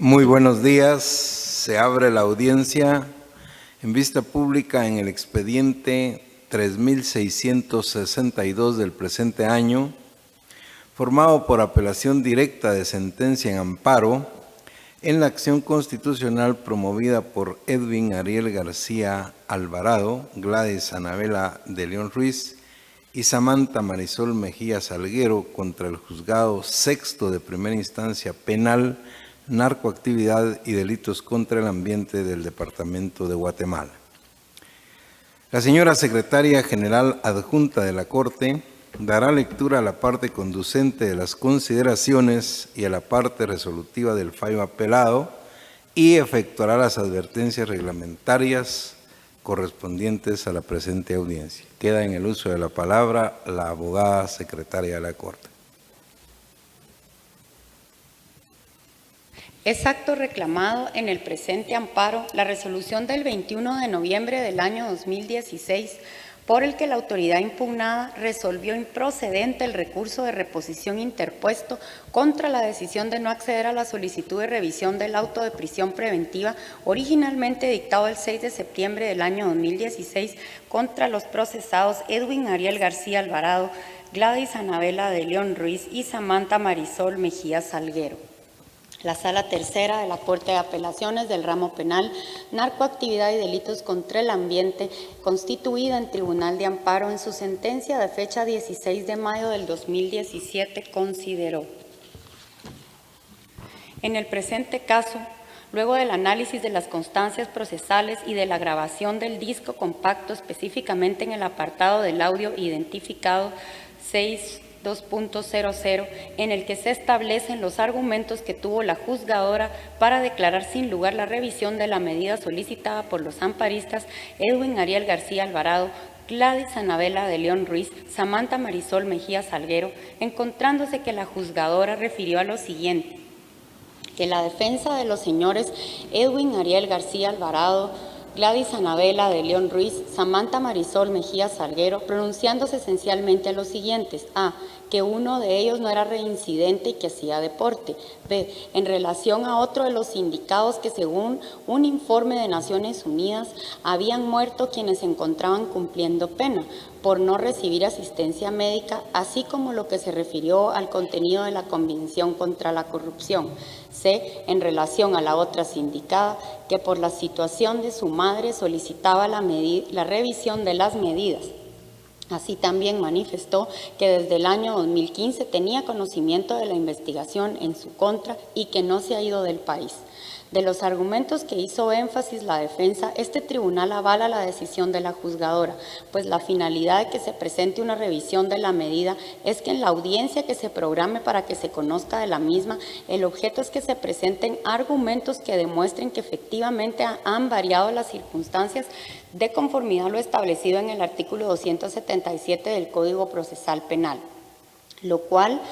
Muy buenos días. Se abre la audiencia en vista pública en el expediente 3662 del presente año, formado por apelación directa de sentencia en amparo en la acción constitucional promovida por Edwin Ariel García Alvarado, Gladys Anabela de León Ruiz y Samantha Marisol Mejía Salguero contra el Juzgado Sexto de Primera Instancia Penal, Narcoactividad y Delitos contra el Ambiente del Departamento de Guatemala. La señora Secretaria General Adjunta de la Corte dará lectura a la parte conducente de las consideraciones y a la parte resolutiva del fallo apelado y efectuará las advertencias reglamentarias correspondientes a la presente audiencia. Queda en el uso de la palabra la abogada secretaria de la Corte. Es acto reclamado en el presente amparo la resolución del 21 de noviembre del año 2016 por el que la autoridad impugnada resolvió improcedente el recurso de reposición interpuesto contra la decisión de no acceder a la solicitud de revisión del auto de prisión preventiva originalmente dictado el 6 de septiembre del año 2016 contra los procesados Edwin Ariel García Alvarado, Gladys Anabela de León Ruiz y Samantha Marisol Mejía Salguero. La Sala Tercera de la Corte de Apelaciones del Ramo Penal, Narcoactividad y Delitos contra el Ambiente, constituida en Tribunal de Amparo en su sentencia de fecha 16 de mayo del 2017, consideró: en el presente caso, luego del análisis de las constancias procesales y de la grabación del disco compacto, específicamente en el apartado del audio identificado 2.00, en el que se establecen los argumentos que tuvo la juzgadora para declarar sin lugar la revisión de la medida solicitada por los amparistas Edwin Ariel García Alvarado, Gladys Anabela de León Ruiz, Samantha Marisol Mejía Salguero, encontrándose que la juzgadora refirió a lo siguiente: que la defensa de los señores Edwin Ariel García Alvarado, Gladys Anabela de León Ruiz, Samantha Marisol Mejía Salguero, pronunciándose esencialmente a los siguientes: A, que uno de ellos no era reincidente y que hacía deporte; B, en relación a otro de los indicados que según un informe de Naciones Unidas habían muerto quienes se encontraban cumpliendo pena por no recibir asistencia médica, así como lo que se refirió al contenido de la Convención contra la Corrupción; C, en relación a la otra sindicada, que por la situación de su madre solicitaba la revisión de las medidas. Así también manifestó que desde el año 2015 tenía conocimiento de la investigación en su contra y que no se ha ido del país. De los argumentos que hizo énfasis la defensa, este tribunal avala la decisión de la juzgadora, pues la finalidad de que se presente una revisión de la medida es que en la audiencia que se programe para que se conozca de la misma, el objeto es que se presenten argumentos que demuestren que efectivamente han variado las circunstancias de conformidad a lo establecido en el artículo 277 del Código Procesal Penal, lo cual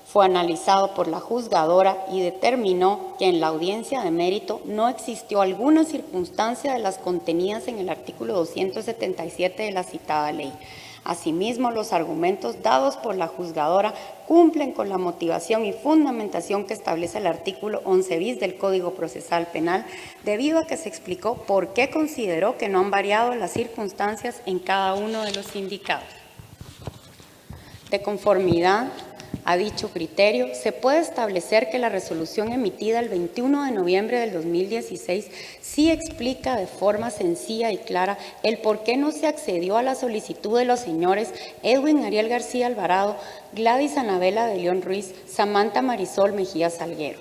fue analizado por la juzgadora y determinó que en la audiencia de mérito no existió alguna circunstancia de las contenidas en el artículo 277 de la citada ley. Asimismo, los argumentos dados por la juzgadora cumplen con la motivación y fundamentación que establece el artículo 11 bis del Código Procesal Penal, debido a que se explicó por qué consideró que no han variado las circunstancias en cada uno de los sindicados. De conformidad a dicho criterio, se puede establecer que la resolución emitida el 21 de noviembre del 2016 sí explica de forma sencilla y clara el por qué no se accedió a la solicitud de los señores Edwin Ariel García Alvarado, Gladys Anabela de León Ruiz, Samantha Marisol Mejía Salguero.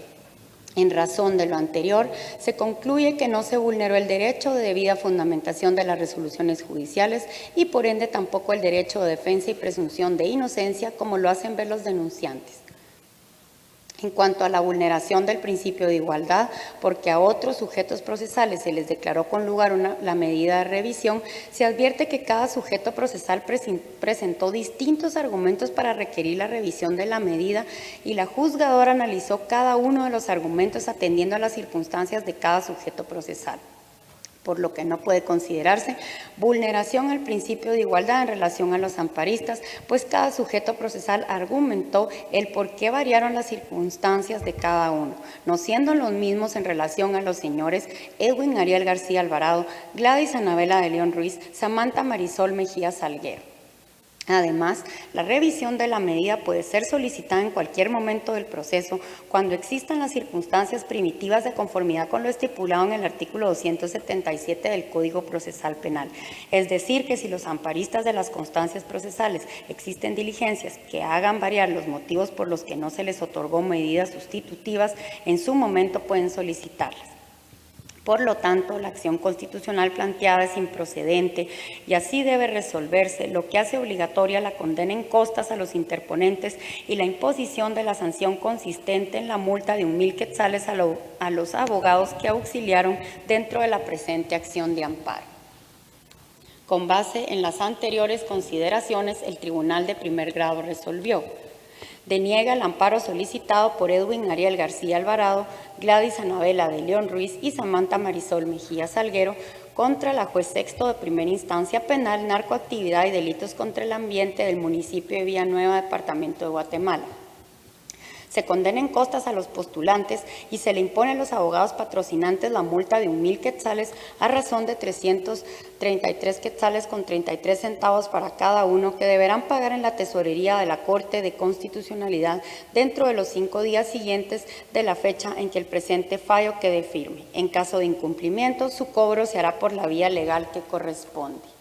En razón de lo anterior, se concluye que no se vulneró el derecho de debida fundamentación de las resoluciones judiciales y por ende tampoco el derecho de defensa y presunción de inocencia, como lo hacen ver los denunciantes. En cuanto a la vulneración del principio de igualdad, porque a otros sujetos procesales se les declaró con lugar la medida de revisión, se advierte que cada sujeto procesal presentó distintos argumentos para requerir la revisión de la medida y la juzgadora analizó cada uno de los argumentos atendiendo a las circunstancias de cada sujeto procesal. por lo que no puede considerarse vulneración al principio de igualdad en relación a los amparistas, pues cada sujeto procesal argumentó el por qué variaron las circunstancias de cada uno, no siendo los mismos en relación a los señores Edwin Ariel García Alvarado, Gladys Anabela de León Ruiz, Samantha Marisol Mejía Salguero. Además, la revisión de la medida puede ser solicitada en cualquier momento del proceso cuando existan las circunstancias primitivas de conformidad con lo estipulado en el artículo 277 del Código Procesal Penal. Es decir, que si los amparistas de las constancias procesales existen diligencias que hagan variar los motivos por los que no se les otorgó medidas sustitutivas, en su momento pueden solicitarlas. Por lo tanto, la acción constitucional planteada es improcedente y así debe resolverse, lo que hace obligatoria la condena en costas a los interponentes y la imposición de la sanción consistente en la multa de 1,000 quetzales a los abogados que auxiliaron dentro de la presente acción de amparo. Con base en las anteriores consideraciones, el Tribunal de Primer Grado resolvió: deniega el amparo solicitado por Edwin Ariel García Alvarado, Gladys Anabela de León Ruiz y Samantha Marisol Mejía Salguero contra la juez sexto de primera instancia penal, narcoactividad y delitos contra el ambiente del municipio de Villanueva, departamento de Guatemala. Se condena en costas a los postulantes y se le impone a los abogados patrocinantes la multa de 1,000 quetzales a razón de 333 quetzales con 33 centavos para cada uno, que deberán pagar en la tesorería de la Corte de Constitucionalidad dentro de los 5 días siguientes de la fecha en que el presente fallo quede firme. En caso de incumplimiento, su cobro se hará por la vía legal que corresponde.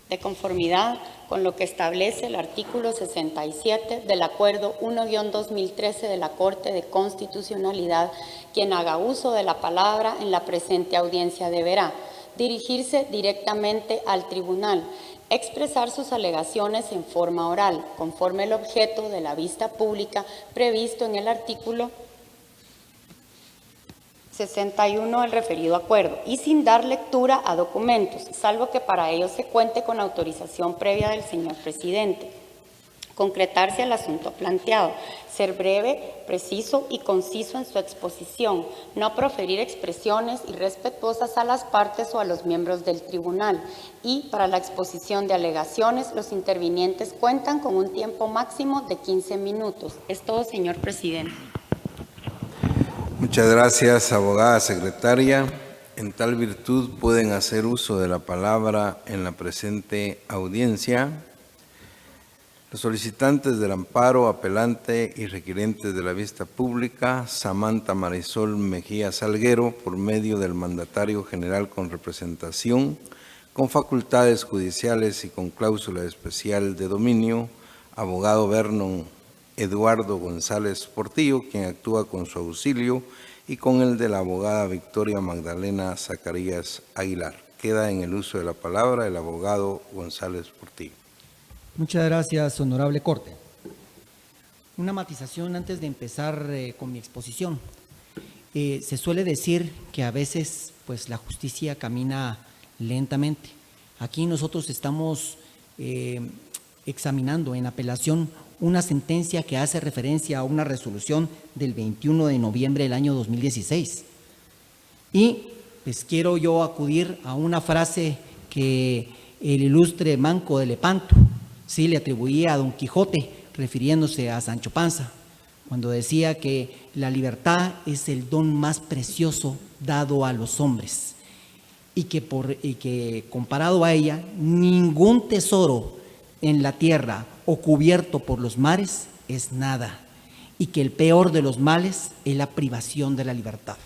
De conformidad con lo que establece el artículo 67 del Acuerdo 1-2013 de la Corte de Constitucionalidad, quien haga uso de la palabra en la presente audiencia deberá dirigirse directamente al tribunal, expresar sus alegaciones en forma oral, conforme el objeto de la vista pública previsto en el artículo 61 del referido acuerdo y sin dar lectura a documentos, salvo que para ello se cuente con autorización previa del señor presidente. Concretarse el asunto planteado, ser breve, preciso y conciso en su exposición, no proferir expresiones irrespetuosas a las partes o a los miembros del tribunal. Y para la exposición de alegaciones, los intervinientes cuentan con un tiempo máximo de 15 minutos. Es todo, señor presidente. Muchas gracias, abogada secretaria. En tal virtud pueden hacer uso de la palabra en la presente audiencia los solicitantes del amparo, apelante y requirientes de la vista pública, Samantha Marisol Mejía Salguero, por medio del mandatario general con representación, con facultades judiciales y con cláusula especial de dominio, abogado Vernon Eduardo González Portillo, quien actúa con su auxilio, y con el de la abogada Victoria Magdalena Zacarías Aguilar. Queda en el uso de la palabra el abogado González Portillo. Muchas gracias, honorable Corte. Una matización antes de empezar con mi exposición. Se suele decir que a veces pues, la justicia camina lentamente. Aquí nosotros estamos examinando en apelación una sentencia que hace referencia a una resolución del 21 de noviembre del año 2016. Y pues quiero yo acudir a una frase que el ilustre Manco de Lepanto sí le atribuía a Don Quijote, refiriéndose a Sancho Panza, cuando decía que la libertad es el don más precioso dado a los hombres y que comparado a ella, ningún tesoro en la tierra o cubierto por los mares es nada, y que el peor de los males es la privación de la libertad.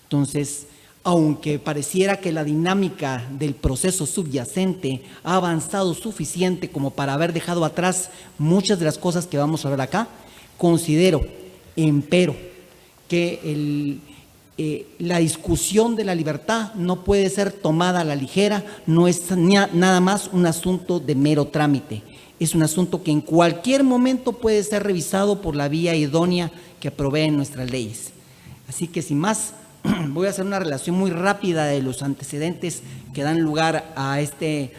Entonces, aunque pareciera que la dinámica del proceso subyacente ha avanzado suficiente como para haber dejado atrás muchas de las cosas que vamos a ver acá, considero, empero, que la discusión de la libertad no puede ser tomada a la ligera, no es nada más un asunto de mero trámite. Es un asunto que en cualquier momento puede ser revisado por la vía idónea que proveen nuestras leyes. Así que sin más, voy a hacer una relación muy rápida de los antecedentes que dan lugar a este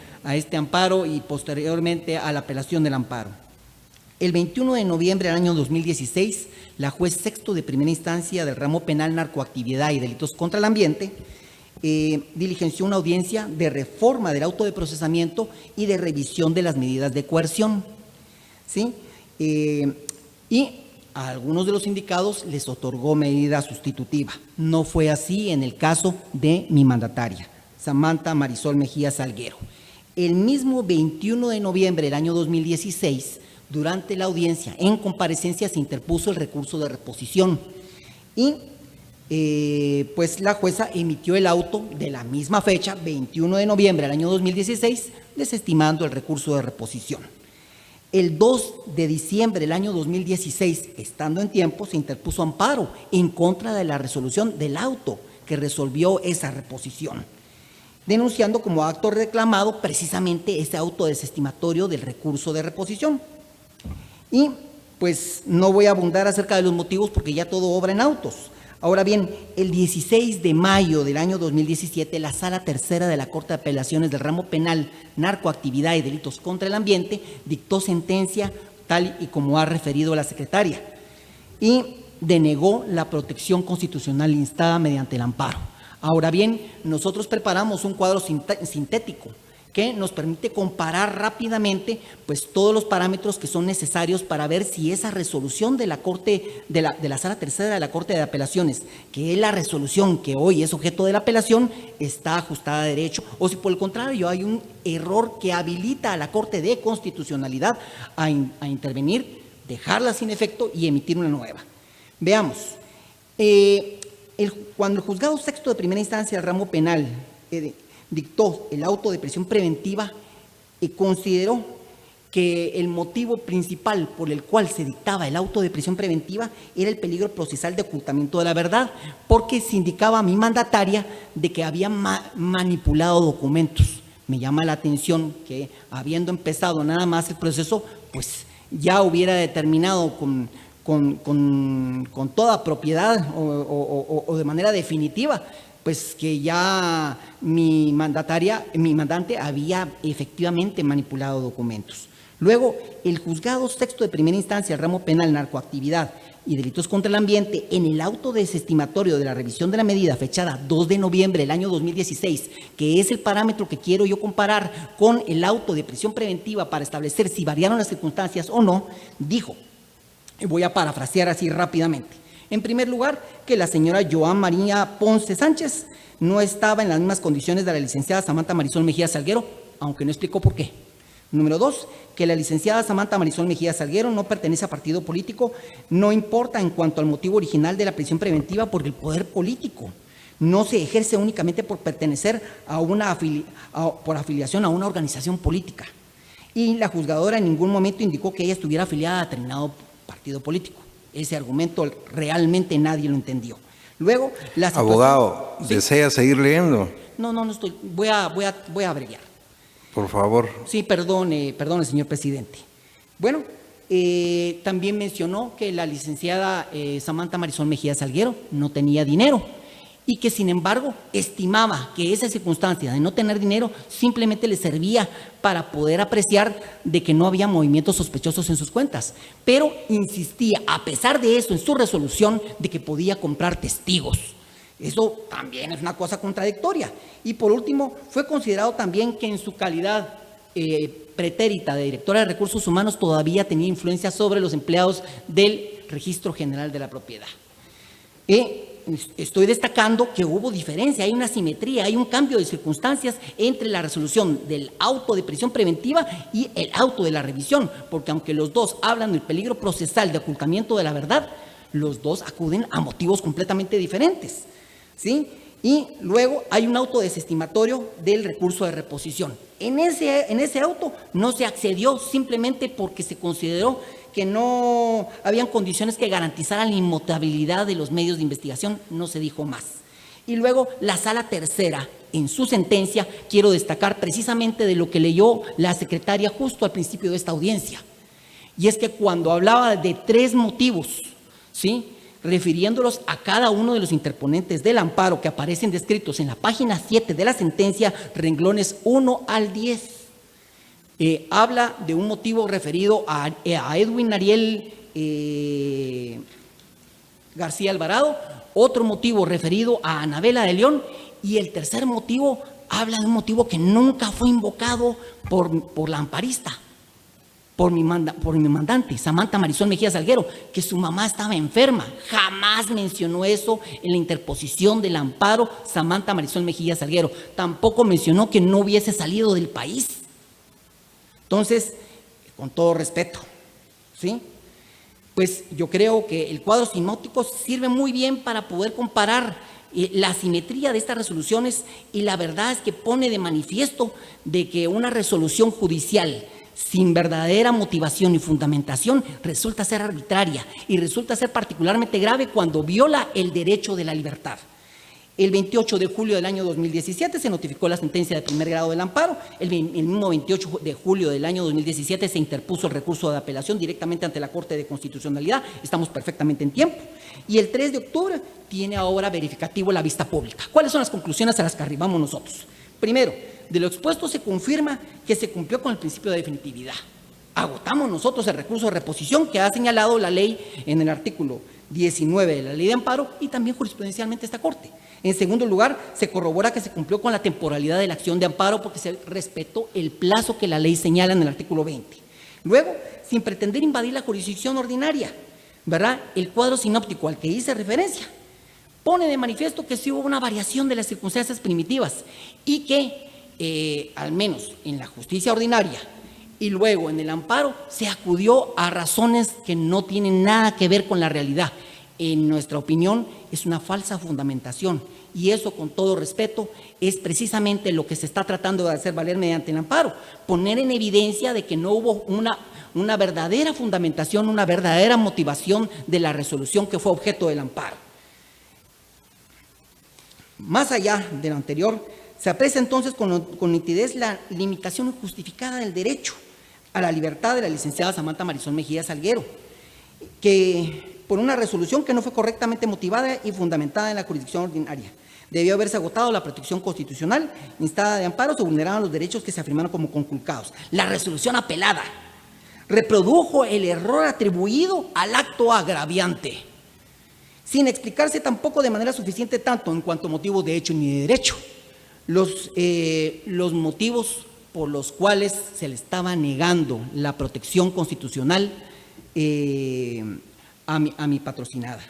amparo y posteriormente a la apelación del amparo. El 21 de noviembre del año 2016, la juez sexto de primera instancia del ramo penal narcoactividad y delitos contra el ambiente diligenció una audiencia de reforma del auto de procesamiento y de revisión de las medidas de coerción, ¿sí? Y a algunos de los indicados les otorgó medida sustitutiva. No fue así en el caso de mi mandataria, Samantha Marisol Mejía Salguero. El mismo 21 de noviembre del año 2016, durante la audiencia, en comparecencia se interpuso el recurso de reposición y pues la jueza emitió el auto de la misma fecha, 21 de noviembre del año 2016, desestimando el recurso de reposición. El 2 de diciembre del año 2016, estando en tiempo, se interpuso amparo en contra de la resolución del auto que resolvió esa reposición, denunciando como acto reclamado precisamente ese auto desestimatorio del recurso de reposición. Y pues no voy a abundar acerca de los motivos porque ya todo obra en autos. Ahora bien, el 16 de mayo del año 2017, la Sala Tercera de la Corte de Apelaciones del Ramo Penal, Narcoactividad y Delitos contra el Ambiente dictó sentencia tal y como ha referido la secretaria y denegó la protección constitucional instada mediante el amparo. Ahora bien, nosotros preparamos un cuadro sintético que nos permite comparar rápidamente pues todos los parámetros que son necesarios para ver si esa resolución de la Corte, de la Sala Tercera de la Corte de Apelaciones, que es la resolución que hoy es objeto de la apelación, está ajustada a derecho, o si por el contrario hay un error que habilita a la Corte de Constitucionalidad a intervenir, dejarla sin efecto y emitir una nueva. Veamos, cuando el Juzgado Sexto de Primera Instancia del Ramo Penal dictó el auto de prisión preventiva y consideró que el motivo principal por el cual se dictaba el auto de prisión preventiva era el peligro procesal de ocultamiento de la verdad, porque se indicaba a mi mandataria de que había manipulado documentos. Me llama la atención que habiendo empezado nada más el proceso, pues ya hubiera determinado con toda propiedad o de manera definitiva pues que ya mi mandante había efectivamente manipulado documentos. Luego, el Juzgado Sexto de Primera Instancia, el Ramo Penal, Narcoactividad y Delitos contra el Ambiente, en el auto desestimatorio de la revisión de la medida fechada 2 de noviembre del año 2016, que es el parámetro que quiero yo comparar con el auto de prisión preventiva para establecer si variaron las circunstancias o no, dijo, y voy a parafrasear así rápidamente: en primer lugar, que la señora Joan María Ponce Sánchez no estaba en las mismas condiciones de la licenciada Samantha Marisol Mejía Salguero, aunque no explicó por qué. Número 2, que la licenciada Samantha Marisol Mejía Salguero no pertenece a partido político, no importa en cuanto al motivo original de la prisión preventiva porque el poder político no se ejerce únicamente por pertenecer por afiliación a una organización política. Y la juzgadora en ningún momento indicó que ella estuviera afiliada a determinado partido político. Ese argumento realmente nadie lo entendió. Luego, la situación... Abogado, ¿sí? ¿Desea seguir leyendo? No estoy. Voy a abreviar. Por favor. Sí, perdone, señor presidente. Bueno, también mencionó que la licenciada Samantha Marisol Mejía Salguero no tenía dinero y que sin embargo estimaba que esa circunstancia de no tener dinero simplemente le servía para poder apreciar de que no había movimientos sospechosos en sus cuentas, pero insistía a pesar de eso en su resolución de que podía comprar testigos. Eso también es una cosa contradictoria. Y por último, fue considerado también que en su calidad pretérita de directora de Recursos Humanos todavía tenía influencia sobre los empleados del Registro General de la Propiedad. Estoy destacando que hubo diferencia, hay una simetría, hay un cambio de circunstancias entre la resolución del auto de prisión preventiva y el auto de la revisión, porque aunque los dos hablan del peligro procesal de ocultamiento de la verdad, los dos acuden a motivos completamente diferentes, ¿sí? Y luego hay un auto desestimatorio del recurso de reposición. En ese auto no se accedió simplemente porque se consideró que no habían condiciones que garantizaran la inmutabilidad de los medios de investigación, no se dijo más. Y luego la Sala Tercera, en su sentencia, quiero destacar precisamente de lo que leyó la secretaria justo al principio de esta audiencia. Y es que cuando hablaba de 3 motivos, ¿sí?, refiriéndolos a cada uno de los interponentes del amparo que aparecen descritos en la página 7 de la sentencia, renglones 1 al 10, habla de un motivo referido a Edwin Ariel García Alvarado, otro motivo referido a Anabela de León Y el tercer motivo habla de un motivo que nunca fue invocado por la amparista, por mi mandante, Samantha Marisol Mejía Salguero, que su mamá estaba enferma. Jamás mencionó eso en la interposición del amparo Samantha Marisol Mejía Salguero. Tampoco mencionó que no hubiese salido del país. Entonces, con todo respeto, ¿sí? Pues yo creo que el cuadro sinóptico sirve muy bien para poder comparar la simetría de estas resoluciones, y la verdad es que pone de manifiesto de que una resolución judicial sin verdadera motivación y fundamentación resulta ser arbitraria y resulta ser particularmente grave cuando viola el derecho de la libertad. El 28 de julio del año 2017 se notificó la sentencia de primer grado del amparo. El mismo 28 de julio del año 2017 se interpuso el recurso de apelación directamente ante la Corte de Constitucionalidad. Estamos perfectamente en tiempo. Y el 3 de octubre tiene ahora verificativo la vista pública. ¿Cuáles son las conclusiones a las que arribamos nosotros? Primero, de lo expuesto se confirma que se cumplió con el principio de definitividad. Agotamos nosotros el recurso de reposición que ha señalado la ley en el artículo 19 de la Ley de Amparo y también jurisprudencialmente esta Corte. En segundo lugar, se corrobora que se cumplió con la temporalidad de la acción de amparo porque se respetó el plazo que la ley señala en el artículo 20. Luego, sin pretender invadir la jurisdicción ordinaria, ¿verdad?, el cuadro sinóptico al que hice referencia pone de manifiesto que sí hubo una variación de las circunstancias primitivas y que, al menos en la justicia ordinaria y luego en el amparo, se acudió a razones que no tienen nada que ver con la realidad. En nuestra opinión, es una falsa fundamentación, y eso, con todo respeto, es precisamente lo que se está tratando de hacer valer mediante el amparo, poner en evidencia de que no hubo una verdadera fundamentación, una verdadera motivación de la resolución que fue objeto del amparo. Más allá de lo anterior, se aprecia entonces con nitidez la limitación injustificada del derecho a la libertad de la licenciada Samantha Marisol Mejía Salguero, que por una resolución que no fue correctamente motivada y fundamentada en la jurisdicción ordinaria. Debió haberse agotado la protección constitucional instada de amparo, se vulneraban los derechos que se afirmaron como conculcados. La resolución apelada reprodujo el error atribuido al acto agraviante, sin explicarse tampoco de manera suficiente tanto en cuanto a motivos de hecho ni de derecho, los motivos por los cuales se le estaba negando la protección constitucional a mi patrocinada.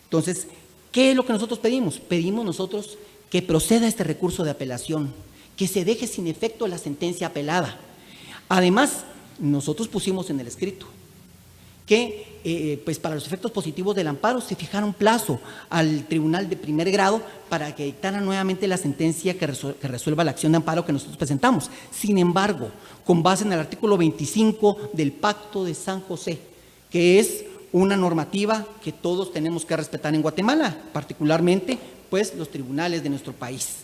Entonces, ¿qué es lo que nosotros pedimos? Pedimos nosotros que proceda este recurso de apelación, que se deje sin efecto la sentencia apelada. Además, nosotros pusimos en el escrito que pues para los efectos positivos del amparo se fijara un plazo al tribunal de primer grado para que dictara nuevamente la sentencia que resuelva la acción de amparo que nosotros presentamos. Sin embargo, con base en el artículo 25 del Pacto de San José, que es una normativa que todos tenemos que respetar en Guatemala, particularmente pues los tribunales de nuestro país,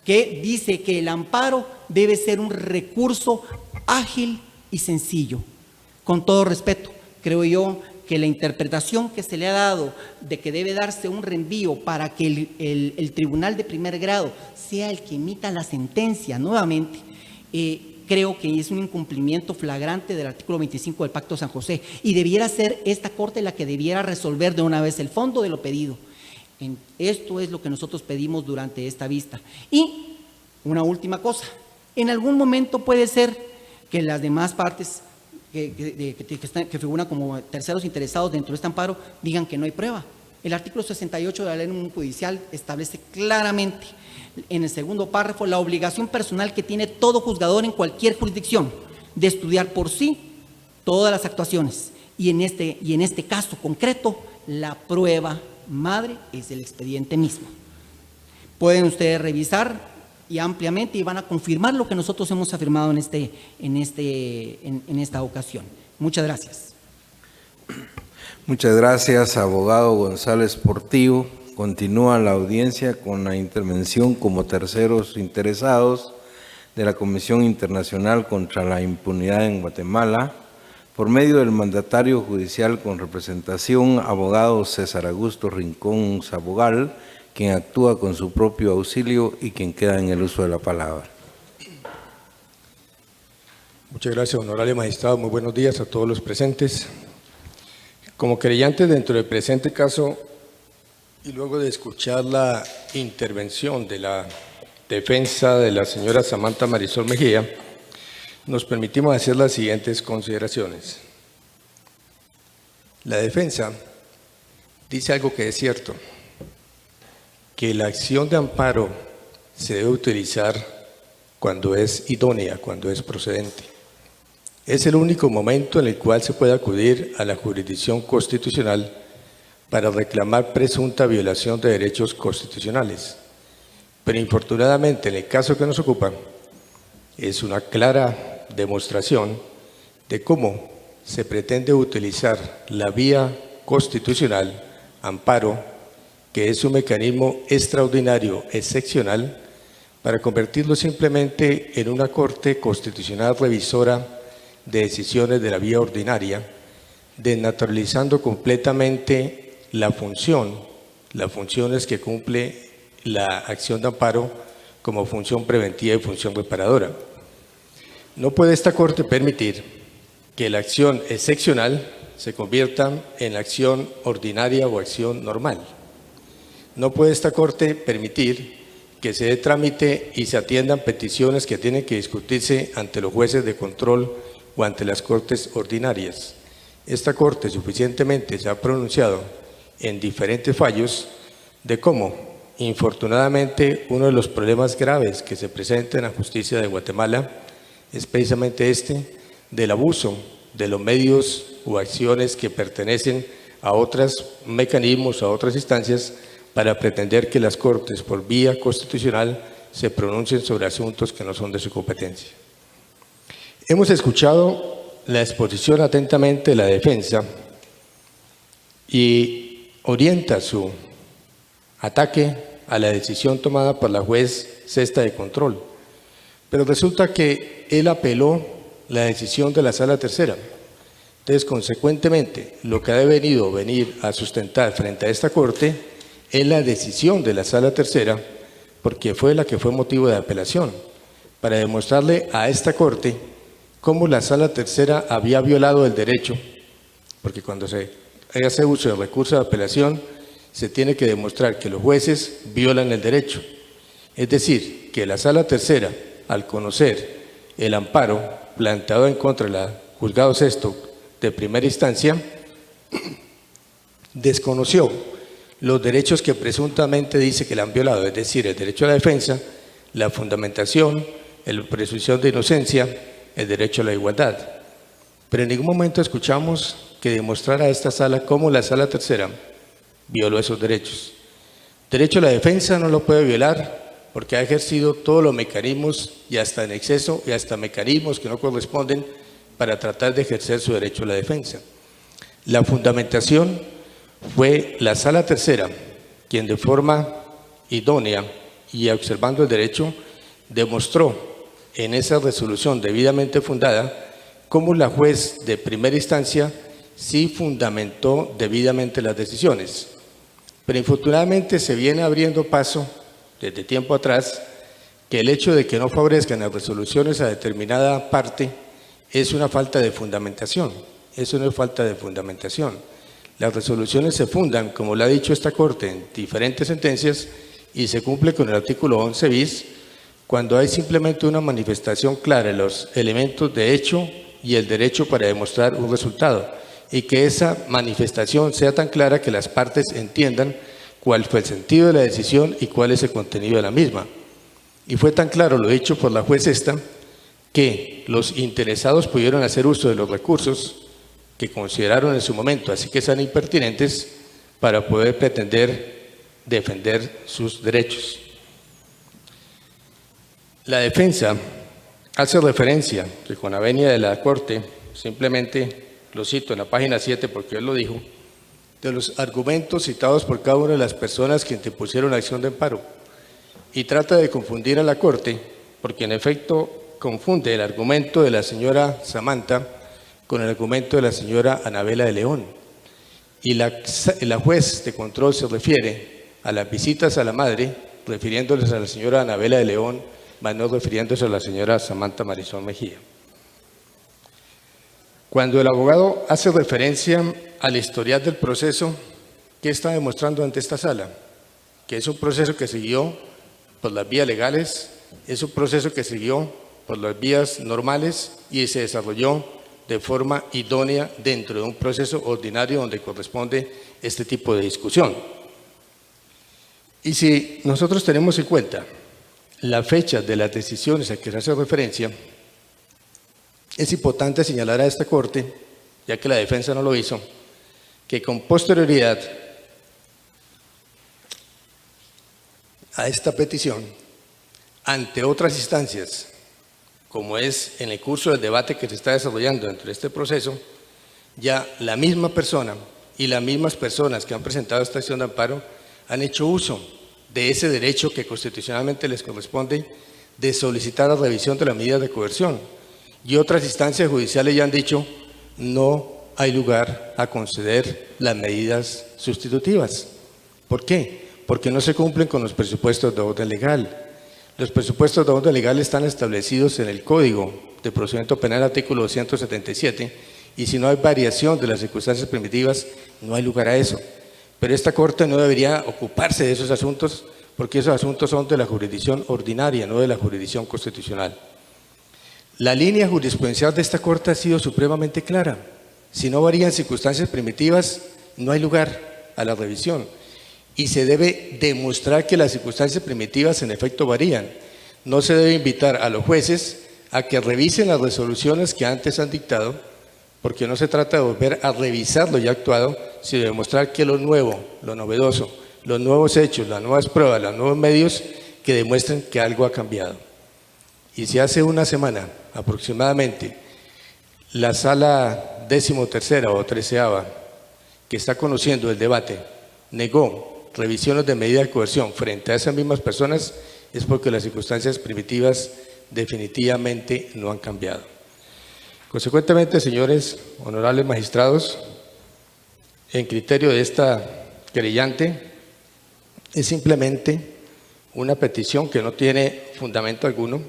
que dice que el amparo debe ser un recurso ágil y sencillo. Con todo respeto, creo yo que la interpretación que se le ha dado de que debe darse un reenvío para que el tribunal de primer grado sea el que emita la sentencia nuevamente, creo que es un incumplimiento flagrante del artículo 25 del Pacto de San José, y debiera ser esta Corte la que debiera resolver de una vez el fondo de lo pedido. Esto es lo que nosotros pedimos durante esta vista. Y una última cosa, en algún momento puede ser que las demás partes que figuran como terceros interesados dentro de este amparo digan que no hay prueba. El artículo 68 de la Ley Judicial establece claramente en el segundo párrafo la obligación personal que tiene todo juzgador en cualquier jurisdicción de estudiar por sí todas las actuaciones, y en este caso concreto la prueba madre es el expediente mismo. Pueden ustedes revisar y ampliamente y van a confirmar lo que nosotros hemos afirmado en esta ocasión. Muchas gracias. Muchas gracias, abogado González Portillo. Continúa la audiencia con la intervención como terceros interesados de la Comisión Internacional contra la Impunidad en Guatemala, por medio del mandatario judicial con representación, abogado César Augusto Rincón Sabogal, quien actúa con su propio auxilio y quien queda en el uso de la palabra. Muchas gracias, honorable magistrado. Muy buenos días a todos los presentes. Como querellante dentro del presente caso, Y luego de escuchar la intervención de la defensa de la señora Samantha Marisol Mejía, nos permitimos hacer las siguientes consideraciones. La defensa dice algo que es cierto, que la acción de amparo se debe utilizar cuando es idónea, cuando es procedente. Es el único momento en el cual se puede acudir a la jurisdicción constitucional para reclamar presunta violación de derechos constitucionales. Pero infortunadamente, en el caso que nos ocupa, es una clara demostración de cómo se pretende utilizar la vía constitucional, amparo, que es un mecanismo extraordinario, excepcional, para convertirlo simplemente en una Corte Constitucional revisora de decisiones de la vía ordinaria, desnaturalizando completamente las funciones que cumple la acción de amparo como función preventiva y función reparadora. No puede esta Corte permitir que la acción excepcional se convierta en acción ordinaria o acción normal. No puede esta Corte permitir que se dé trámite y se atiendan peticiones que tienen que discutirse ante los jueces de control o ante las Cortes ordinarias. Esta Corte suficientemente se ha pronunciado en diferentes fallos de cómo, infortunadamente, uno de los problemas graves que se presenta en la justicia de Guatemala es precisamente del abuso de los medios o acciones que pertenecen a otros mecanismos, a otras instancias, para pretender que las Cortes, por vía constitucional, se pronuncien sobre asuntos que no son de su competencia. Hemos escuchado la exposición atentamente de la defensa y orienta su ataque a la decisión tomada por la juez sexta de control. Pero resulta que él apeló la decisión de la Sala Tercera. Entonces, consecuentemente, lo que ha venido venir a sustentar frente a esta Corte es la decisión de la Sala Tercera, porque fue la que fue motivo de apelación, para demostrarle a esta Corte cómo la Sala Tercera había violado el derecho, porque cuando se hace uso del recurso de apelación, se tiene que demostrar que los jueces violan el derecho. Es decir, que la Sala Tercera, al conocer el amparo planteado en contra del Juzgado Sexto de primera instancia, desconoció los derechos que presuntamente dice que le han violado, es decir, el derecho a la defensa, la fundamentación, la presunción de inocencia, el derecho a la igualdad. Pero en ningún momento escuchamos que demostrara a esta sala cómo la Sala Tercera violó esos derechos. Derecho a la defensa no lo puede violar porque ha ejercido todos los mecanismos y hasta en exceso y hasta mecanismos que no corresponden para tratar de ejercer su derecho a la defensa. La fundamentación fue la Sala Tercera quien de forma idónea y observando el derecho demostró en esa resolución debidamente fundada cómo la juez de primera instancia sí fundamentó debidamente las decisiones. Pero infortunadamente se viene abriendo paso desde tiempo atrás que el hecho de que no favorezcan las resoluciones a determinada parte es una falta de fundamentación. Eso no es falta de fundamentación. Las resoluciones se fundan, como lo ha dicho esta Corte en diferentes sentencias, y se cumple con el artículo 11 bis, cuando hay simplemente una manifestación clara de los elementos de hecho y el derecho para demostrar un resultado, y que esa manifestación sea tan clara que las partes entiendan cuál fue el sentido de la decisión y cuál es el contenido de la misma. Y fue tan claro lo dicho por la juez esta, que los interesados pudieron hacer uso de los recursos que consideraron en su momento, así que sean impertinentes, para poder pretender defender sus derechos. La defensa hace referencia, que con la venia de la Corte, simplemente lo cito en la página 7 porque él lo dijo, de los argumentos citados por cada una de las personas que interpusieron la acción de amparo, y trata de confundir a la Corte, porque en efecto confunde el argumento de la señora Samantha con el argumento de la señora Anabela de León. Y la juez de control se refiere a las visitas a la madre, refiriéndoles a la señora Anabela de León, más no refiriéndose a la señora Samantha Marisol Mejía. Cuando el abogado hace referencia al historial del proceso, ¿qué está demostrando ante esta sala? Que es un proceso que siguió por las vías legales, es un proceso que siguió por las vías normales y se desarrolló de forma idónea dentro de un proceso ordinario donde corresponde este tipo de discusión. Y si nosotros tenemos en cuenta la fecha de las decisiones a que se hace referencia, es importante señalar a esta Corte, ya que la defensa no lo hizo, que con posterioridad a esta petición, ante otras instancias, como es en el curso del debate que se está desarrollando dentro de este proceso, ya la misma persona y las mismas personas que han presentado esta acción de amparo han hecho uso de ese derecho que constitucionalmente les corresponde de solicitar la revisión de las medidas de coerción. Y otras instancias judiciales ya han dicho, no hay lugar a conceder las medidas sustitutivas. ¿Por qué? Porque no se cumplen con los presupuestos de orden legal. Los presupuestos de orden legal están establecidos en el Código de Procedimiento Penal, artículo 277, y si no hay variación de las circunstancias primitivas, no hay lugar a eso. Pero esta Corte no debería ocuparse de esos asuntos, porque esos asuntos son de la jurisdicción ordinaria, no de la jurisdicción constitucional. La línea jurisprudencial de esta Corte ha sido supremamente clara. Si no varían circunstancias primitivas, no hay lugar a la revisión. Y se debe demostrar que las circunstancias primitivas en efecto varían. No se debe invitar a los jueces a que revisen las resoluciones que antes han dictado, porque no se trata de volver a revisar lo ya actuado, sino de demostrar que lo nuevo, lo novedoso, los nuevos hechos, las nuevas pruebas, los nuevos medios que demuestren que algo ha cambiado. Y si hace una semana aproximadamente la sala 13ª o 13ª, que está conociendo el debate, negó revisiones de medidas de coerción frente a esas mismas personas, es porque las circunstancias primitivas definitivamente no han cambiado. Consecuentemente, señores honorables magistrados, en criterio de esta querellante, es simplemente una petición que no tiene fundamento alguno.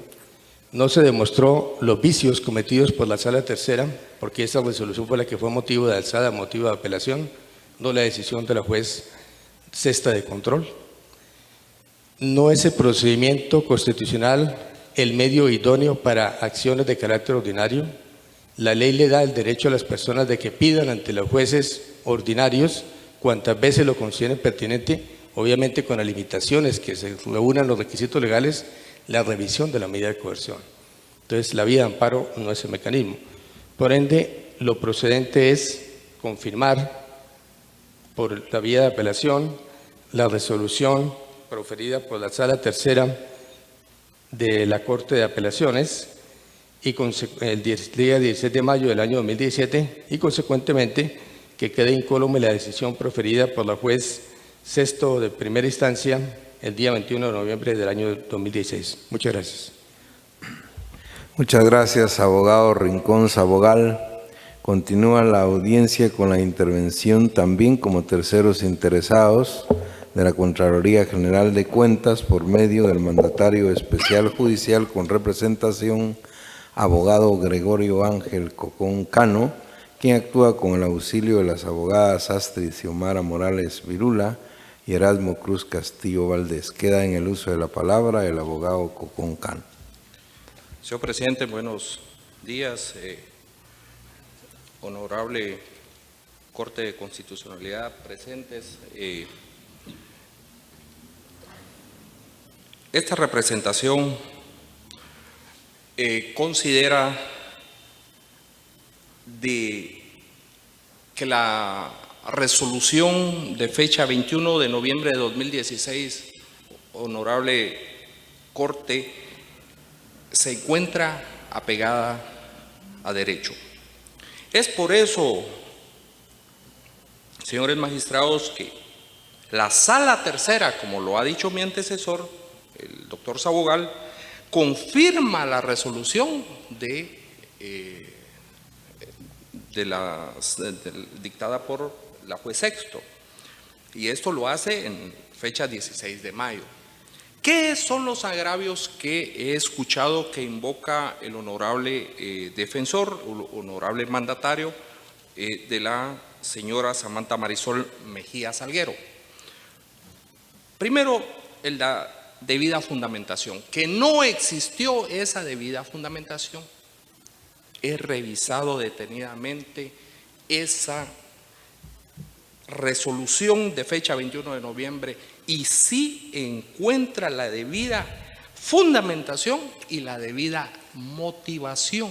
No se demostró los vicios cometidos por la Sala Tercera, porque esa resolución fue la que fue motivo de alzada, motivo de apelación, no la decisión de la juez sexta de control. No es el procedimiento constitucional el medio idóneo para acciones de carácter ordinario. La ley le da el derecho a las personas de que pidan ante los jueces ordinarios cuantas veces lo consideren pertinente, obviamente con las limitaciones que se reúnan los requisitos legales, la revisión de la medida de coerción. Entonces, la vía de amparo no es el mecanismo. Por ende, lo procedente es confirmar por la vía de apelación la resolución proferida por la Sala Tercera de la Corte de Apelaciones y el día 16 de mayo del año 2017 y consecuentemente que quede incólume la decisión proferida por la juez sexto de primera instancia el día 21 de noviembre del año 2016. Muchas gracias. Muchas gracias, abogado Rincón Sabogal. Continúa la audiencia con la intervención también como terceros interesados de la Contraloría General de Cuentas por medio del mandatario especial judicial con representación, abogado Gregorio Ángel Cocón Cano, quien actúa con el auxilio de las abogadas Astrid Xiomara Morales Virula y Erasmo Cruz Castillo Valdés. Queda en el uso de la palabra el abogado Cocón Cano. Señor presidente, buenos días. Honorable Corte de Constitucionalidad presentes. Esta representación considera que la resolución de fecha 21 de noviembre de 2016, honorable Corte, se encuentra apegada a derecho. Es por eso, señores magistrados, que la Sala Tercera, como lo ha dicho mi antecesor, el doctor Sabogal, confirma la resolución dictada por la juez sexto, y esto lo hace en fecha 16 de mayo. ¿Qué son los agravios que he escuchado que invoca el honorable defensor, honorable mandatario de la señora Samantha Marisol Mejía Salguero. Primero, la debida fundamentación, que no existió esa debida fundamentación. He revisado detenidamente esa resolución de fecha 21 de noviembre y sí encuentra la debida fundamentación y la debida motivación.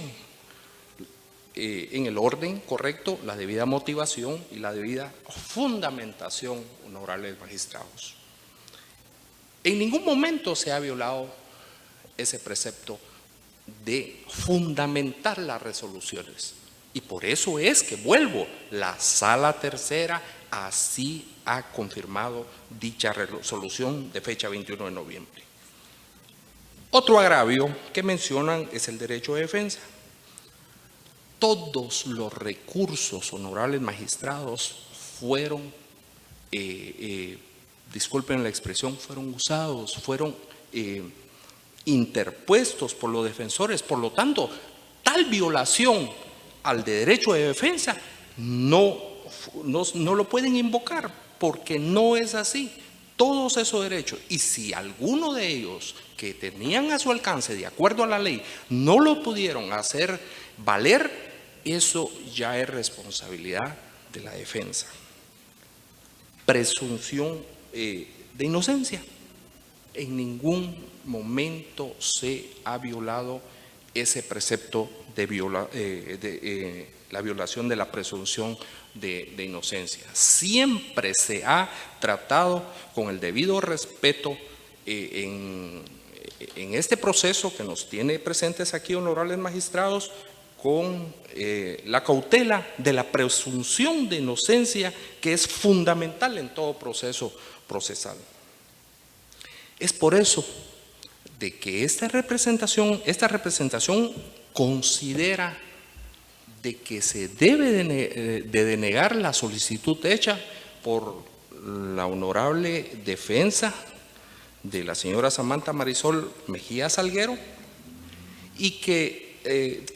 En el orden correcto, la debida motivación y la debida fundamentación, honorables magistrados. En ningún momento se ha violado ese precepto de fundamentar las resoluciones. Y por eso es que vuelvo, la Sala Tercera así ha confirmado dicha resolución de fecha 21 de noviembre. Otro agravio que mencionan es el derecho de defensa. Todos los recursos, honorables magistrados, fueron, disculpen la expresión, fueron usados, fueron interpuestos por los defensores. Por lo tanto, tal violación al derecho de defensa no lo pueden invocar, porque no es así. Todos esos derechos, y si alguno de ellos que tenían a su alcance de acuerdo a la ley no lo pudieron hacer valer, eso ya es responsabilidad de la defensa. Presunción de inocencia. En ningún momento se ha violado ese precepto de la violación de la presunción de inocencia. Siempre se ha tratado con el debido respeto en este proceso que nos tiene presentes aquí, honorables magistrados, con la cautela de la presunción de inocencia, que es fundamental en todo proceso procesal. Es por eso de que esta representación considera de que se debe de denegar la solicitud hecha por la honorable defensa de la señora Samantha Marisol Mejía Salguero y que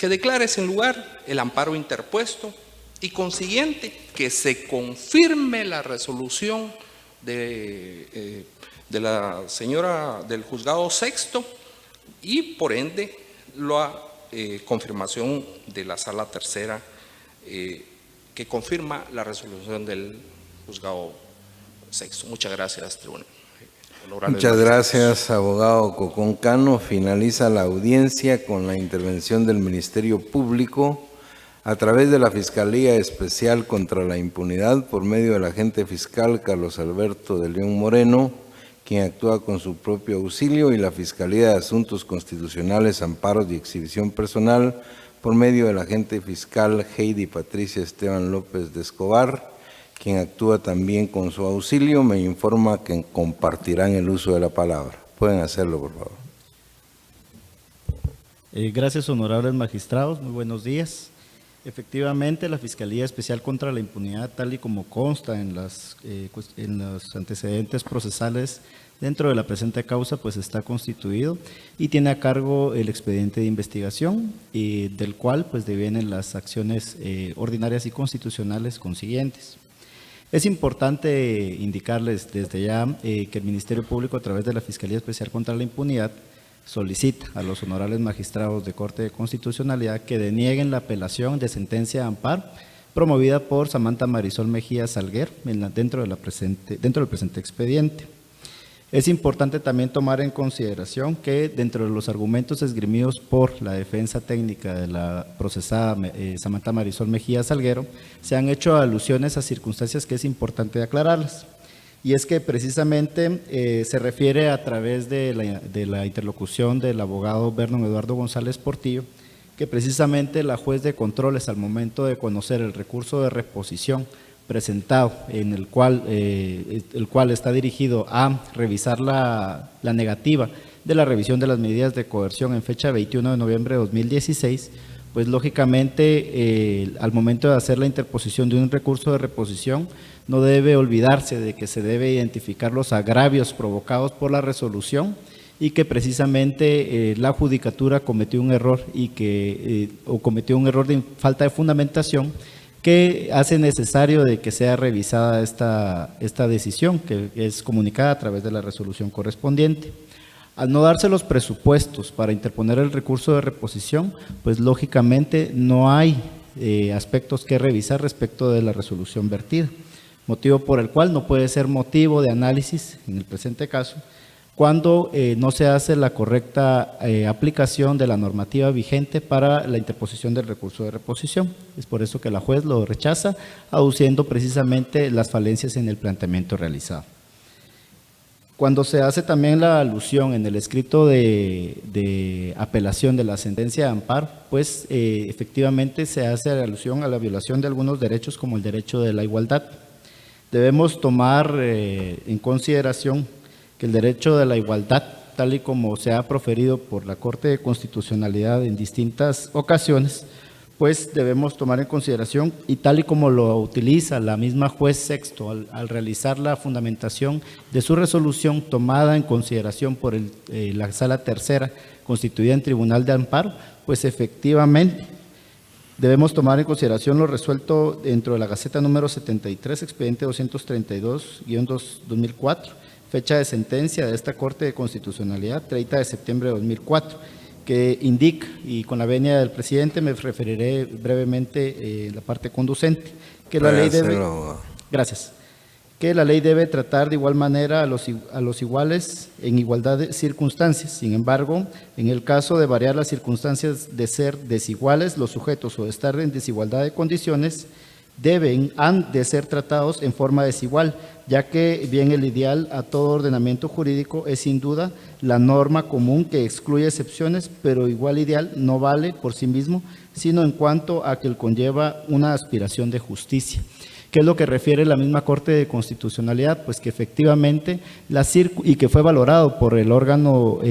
declare sin lugar el amparo interpuesto y consiguiente que se confirme la resolución de la señora del juzgado sexto y por ende la confirmación de la sala tercera que confirma la resolución del juzgado sexto. Muchas gracias, tribunal. Muchas gracias, abogado Cocón Cano. Finaliza la audiencia con la intervención del Ministerio Público a través de la Fiscalía Especial contra la Impunidad por medio del agente fiscal Carlos Alberto de León Moreno, quien actúa con su propio auxilio, y la Fiscalía de Asuntos Constitucionales, Amparos y Exhibición Personal por medio del agente fiscal Heidi Patricia Esteban López de Escobar, quien actúa también con su auxilio. Me informa que compartirán el uso de la palabra. Pueden hacerlo, por favor. Gracias, honorables magistrados. Muy buenos días. Efectivamente, la Fiscalía Especial contra la Impunidad, tal y como consta en los antecedentes procesales dentro de la presente causa, pues está constituido y tiene a cargo el expediente de investigación, del cual pues devienen las acciones ordinarias y constitucionales consiguientes. Es importante indicarles desde ya que el Ministerio Público, a través de la Fiscalía Especial contra la Impunidad, solicita a los honorables magistrados de Corte de Constitucionalidad que denieguen la apelación de sentencia de amparo promovida por Samantha Marisol Mejía Salguero dentro del presente expediente. Es importante también tomar en consideración que dentro de los argumentos esgrimidos por la defensa técnica de la procesada Samantha Marisol Mejía Salguero se han hecho alusiones a circunstancias que es importante aclararlas. Y es que precisamente se refiere a través de la interlocución del abogado Vernon Eduardo González Portillo, que precisamente la juez de controles, al momento de conocer el recurso de reposición presentado, en el cual está dirigido a revisar la negativa de la revisión de las medidas de coerción en fecha 21 de noviembre de 2016, pues lógicamente al momento de hacer la interposición de un recurso de reposición, no debe olvidarse de que se debe identificar los agravios provocados por la resolución y que precisamente la judicatura cometió un error cometió un error de falta de fundamentación que hace necesario de que sea revisada esta decisión, que es comunicada a través de la resolución correspondiente. Al no darse los presupuestos para interponer el recurso de reposición, pues lógicamente no hay aspectos que revisar respecto de la resolución vertida, motivo por el cual no puede ser motivo de análisis en el presente caso, cuando no se hace la correcta aplicación de la normativa vigente para la interposición del recurso de reposición. Es por eso que la juez lo rechaza, aduciendo precisamente las falencias en el planteamiento realizado. Cuando se hace también la alusión en el escrito de apelación de la sentencia de amparo, pues efectivamente se hace alusión a la violación de algunos derechos como el derecho de la igualdad. Debemos tomar en consideración que el derecho de la igualdad, tal y como se ha proferido por la Corte de Constitucionalidad en distintas ocasiones, pues debemos tomar en consideración, y tal y como lo utiliza la misma juez sexto al realizar la fundamentación de su resolución tomada en consideración por la Sala Tercera, constituida en Tribunal de Amparo, pues efectivamente debemos tomar en consideración lo resuelto dentro de la Gaceta número 73, expediente 232-2004, fecha de sentencia de esta Corte de Constitucionalidad, 30 de septiembre de 2004, que indica, y con la venia del presidente me referiré brevemente la parte conducente, que la ley debe, gracias, que la ley debe tratar de igual manera a los iguales en igualdad de circunstancias. Sin embargo, en el caso de variar las circunstancias de ser desiguales los sujetos o de estar en desigualdad de condiciones, han de ser tratados en forma desigual, ya que bien el ideal a todo ordenamiento jurídico es sin duda la norma común que excluye excepciones, pero igual ideal no vale por sí mismo, sino en cuanto a que él conlleva una aspiración de justicia. ¿Qué es lo que refiere la misma Corte de Constitucionalidad? Pues que efectivamente, y que fue valorado por el órgano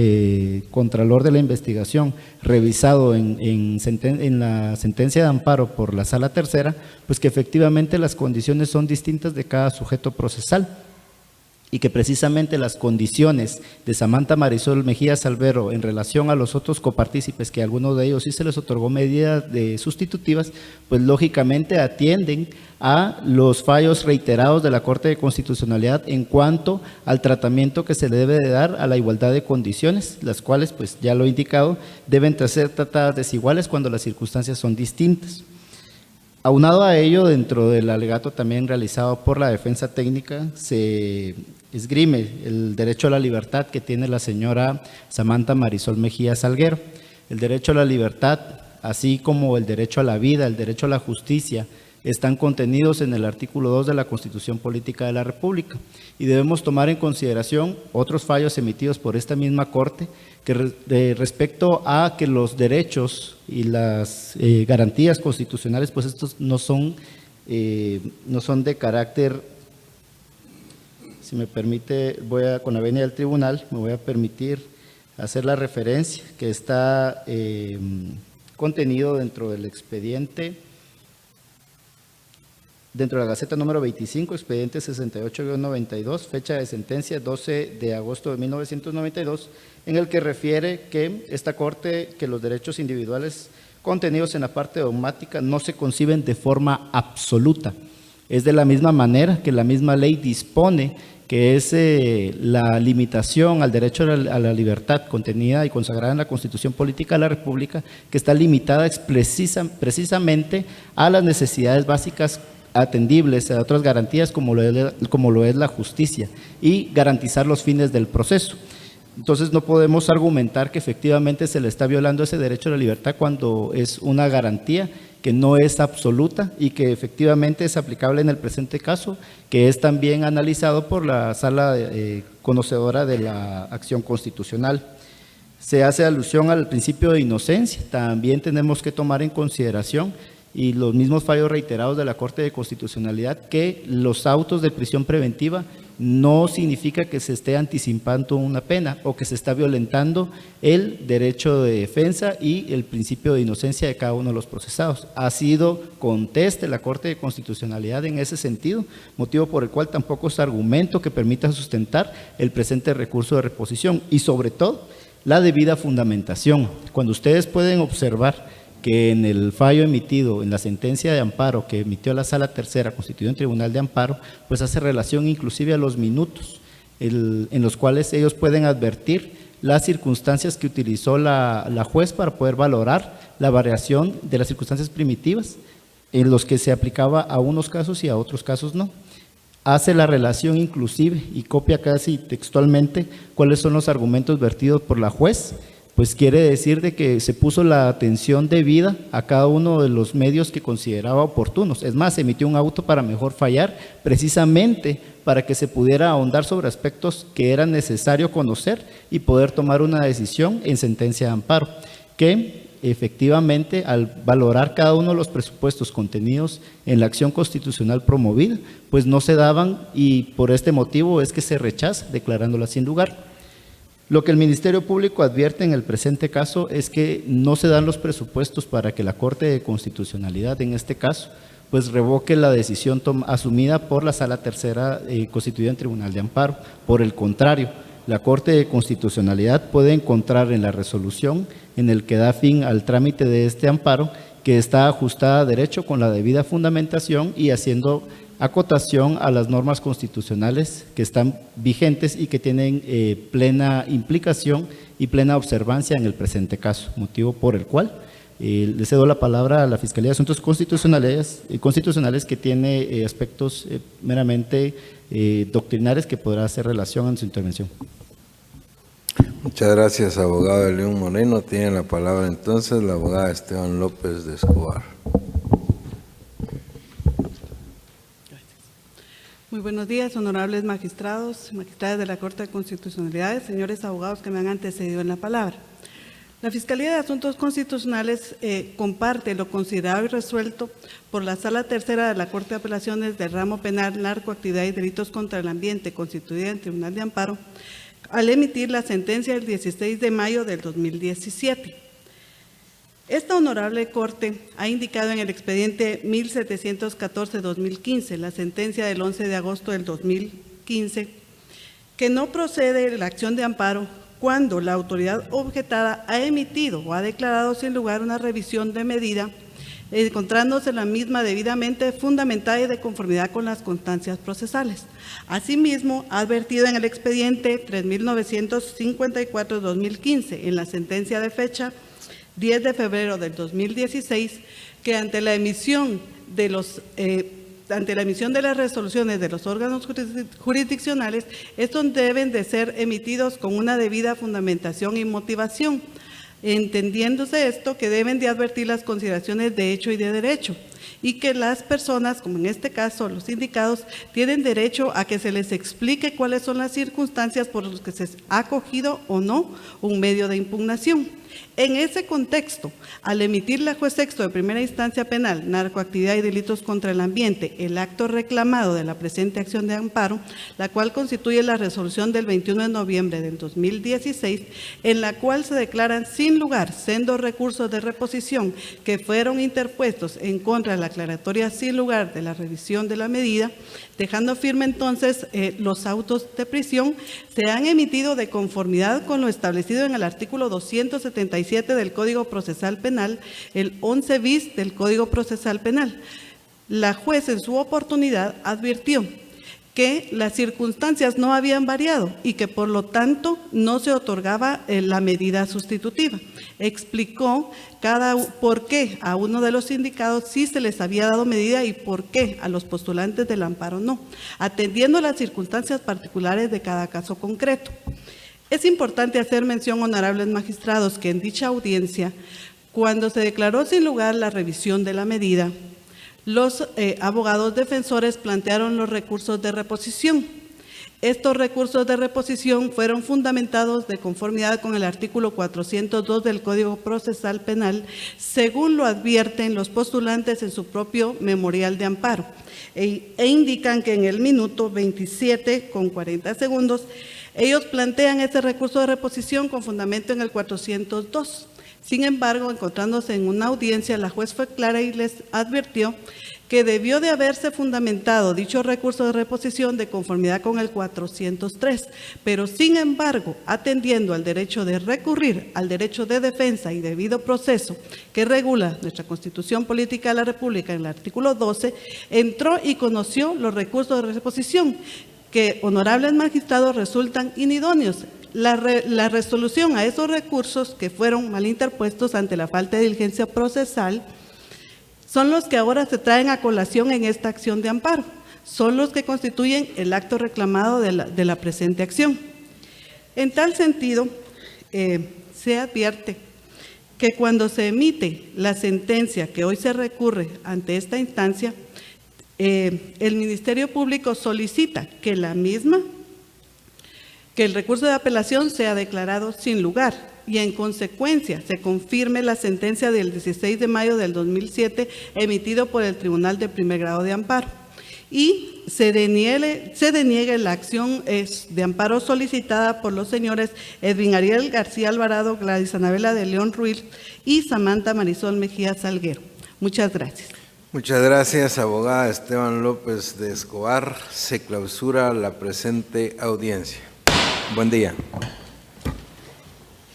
contralor de la investigación, revisado en la sentencia de amparo por la Sala Tercera, pues que efectivamente las condiciones son distintas de cada sujeto procesal, y que precisamente las condiciones de Samantha Marisol Mejía Salguero en relación a los otros copartícipes, que a algunos de ellos sí se les otorgó medidas sustitutivas, pues lógicamente atienden a los fallos reiterados de la Corte de Constitucionalidad en cuanto al tratamiento que se le debe de dar a la igualdad de condiciones, las cuales, pues ya lo he indicado, deben ser tratadas desiguales cuando las circunstancias son distintas. Aunado a ello, dentro del alegato también realizado por la defensa técnica, se esgrime el derecho a la libertad que tiene la señora Samantha Marisol Mejía Salguero. El derecho a la libertad, así como el derecho a la vida, el derecho a la justicia, están contenidos en el artículo 2 de la Constitución Política de la República, y debemos tomar en consideración otros fallos emitidos por esta misma Corte que respecto a que los derechos y las garantías constitucionales, pues estos no son de carácter, si me permite, con la venia del tribunal, me voy a permitir hacer la referencia que está contenido dentro del expediente, dentro de la Gaceta número 25, expediente 68-92, fecha de sentencia 12 de agosto de 1992, en el que refiere que esta Corte, que los derechos individuales contenidos en la parte dogmática no se conciben de forma absoluta. Es de la misma manera que la misma ley dispone que es la limitación al derecho a la libertad contenida y consagrada en la Constitución Política de la República, que está limitada precisamente a las necesidades básicas atendibles, a otras garantías como lo es la justicia y garantizar los fines del proceso. Entonces no podemos argumentar que efectivamente se le está violando ese derecho a la libertad cuando es una garantía que no es absoluta y que efectivamente es aplicable en el presente caso, que es también analizado por la Sala conocedora de la acción constitucional. Se hace alusión al principio de inocencia, también tenemos que tomar en consideración, y los mismos fallos reiterados de la Corte de Constitucionalidad, que los autos de prisión preventiva no significa que se esté anticipando una pena o que se está violentando el derecho de defensa y el principio de inocencia de cada uno de los procesados. Ha sido conteste la Corte de Constitucionalidad en ese sentido, motivo por el cual tampoco es argumento que permita sustentar el presente recurso de reposición, y sobre todo la debida fundamentación. Cuando ustedes pueden observar que en el fallo emitido, en la sentencia de amparo que emitió la Sala Tercera, constituida en Tribunal de Amparo, pues hace relación inclusive a los minutos en los cuales ellos pueden advertir las circunstancias que utilizó la juez para poder valorar la variación de las circunstancias primitivas, en los que se aplicaba a unos casos y a otros casos no. Hace la relación inclusive y copia casi textualmente cuáles son los argumentos vertidos por la juez, pues quiere decir de que se puso la atención debida a cada uno de los medios que consideraba oportunos. Es más, se emitió un auto para mejor fallar, precisamente para que se pudiera ahondar sobre aspectos que era necesario conocer y poder tomar una decisión en sentencia de amparo, que efectivamente al valorar cada uno de los presupuestos contenidos en la acción constitucional promovida, pues no se daban, y por este motivo es que se rechaza, declarándola sin lugar. Lo que el Ministerio Público advierte en el presente caso es que no se dan los presupuestos para que la Corte de Constitucionalidad, en este caso, pues revoque la decisión asumida por la Sala Tercera constituida en Tribunal de Amparo. Por el contrario, la Corte de Constitucionalidad puede encontrar en la resolución en el que da fin al trámite de este amparo que está ajustada a derecho con la debida fundamentación y haciendo acotación a las normas constitucionales que están vigentes y que tienen plena implicación y plena observancia en el presente caso, motivo por el cual le cedo la palabra a la Fiscalía de Asuntos Constitucionales que tiene aspectos meramente doctrinales que podrá hacer relación en su intervención. Muchas gracias, abogado León Moreno. Tiene la palabra entonces la abogada Esteban López de Escobar. Muy buenos días, honorables magistrados, magistradas de la Corte de Constitucionalidad, señores abogados que me han antecedido en la palabra. La Fiscalía de Asuntos Constitucionales comparte lo considerado y resuelto por la Sala Tercera de la Corte de Apelaciones del Ramo Penal, Narcoactividad y Delitos contra el Ambiente, constituida en Tribunal de Amparo, al emitir la sentencia del 16 de mayo del 2017. Esta honorable Corte ha indicado en el expediente 1714-2015, la sentencia del 11 de agosto del 2015, que no procede la acción de amparo cuando la autoridad objetada ha emitido o ha declarado sin lugar una revisión de medida, encontrándose la misma debidamente fundamentada y de conformidad con las constancias procesales. Asimismo, ha advertido en el expediente 3954-2015, en la sentencia de fecha 10 de febrero del 2016, que ante la emisión de las resoluciones de los órganos jurisdiccionales, estos deben de ser emitidos con una debida fundamentación y motivación, entendiéndose esto que deben de advertir las consideraciones de hecho y de derecho, y que las personas, como en este caso los indicados, tienen derecho a que se les explique cuáles son las circunstancias por las que se ha acogido o no un medio de impugnación. En ese contexto, al emitir la juez sexto de primera instancia penal, narcoactividad y delitos contra el ambiente, el acto reclamado de la presente acción de amparo, la cual constituye la resolución del 21 de noviembre del 2016, en la cual se declaran sin lugar sendos recursos de reposición que fueron interpuestos en contra de la aclaratoria sin lugar de la revisión de la medida, dejando firme entonces los autos de prisión, se han emitido de conformidad con lo establecido en el artículo 277 del Código Procesal Penal, el 11 bis del Código Procesal Penal. La juez en su oportunidad advirtió que las circunstancias no habían variado y que por lo tanto no se otorgaba la medida sustitutiva. Explicó por qué a uno de los indicados sí se les había dado medida y por qué a los postulantes del amparo no, atendiendo las circunstancias particulares de cada caso concreto. Es importante hacer mención, honorables magistrados, que en dicha audiencia, cuando se declaró sin lugar la revisión de la medida, los abogados defensores plantearon los recursos de reposición. Estos recursos de reposición fueron fundamentados de conformidad con el artículo 402 del Código Procesal Penal, según lo advierten los postulantes en su propio memorial de amparo, e indican que en el minuto 27:40 ellos plantean este recurso de reposición con fundamento en el 402. Sin embargo, encontrándose en una audiencia, la juez fue clara y les advirtió que debió de haberse fundamentado dicho recurso de reposición de conformidad con el 403, pero sin embargo, atendiendo al derecho de recurrir, al derecho de defensa y debido proceso que regula nuestra Constitución Política de la República en el artículo 12, entró y conoció los recursos de reposición que, honorables magistrados, resultan inidóneos. La resolución a esos recursos que fueron mal interpuestos ante la falta de diligencia procesal son los que ahora se traen a colación en esta acción de amparo. Son los que constituyen el acto reclamado de la presente acción. En tal sentido, se advierte que cuando se emite la sentencia que hoy se recurre ante esta instancia, el Ministerio Público solicita que el recurso de apelación sea declarado sin lugar y en consecuencia se confirme la sentencia del 16 de mayo del 2007 emitido por el Tribunal de Primer Grado de Amparo y se deniegue la acción de amparo solicitada por los señores Edwin Ariel García Alvarado, Gladys Anabela de León Ruiz y Samantha Marisol Mejía Salguero. Muchas gracias. Muchas gracias, abogada Esteban López de Escobar. Se clausura la presente audiencia. Buen día.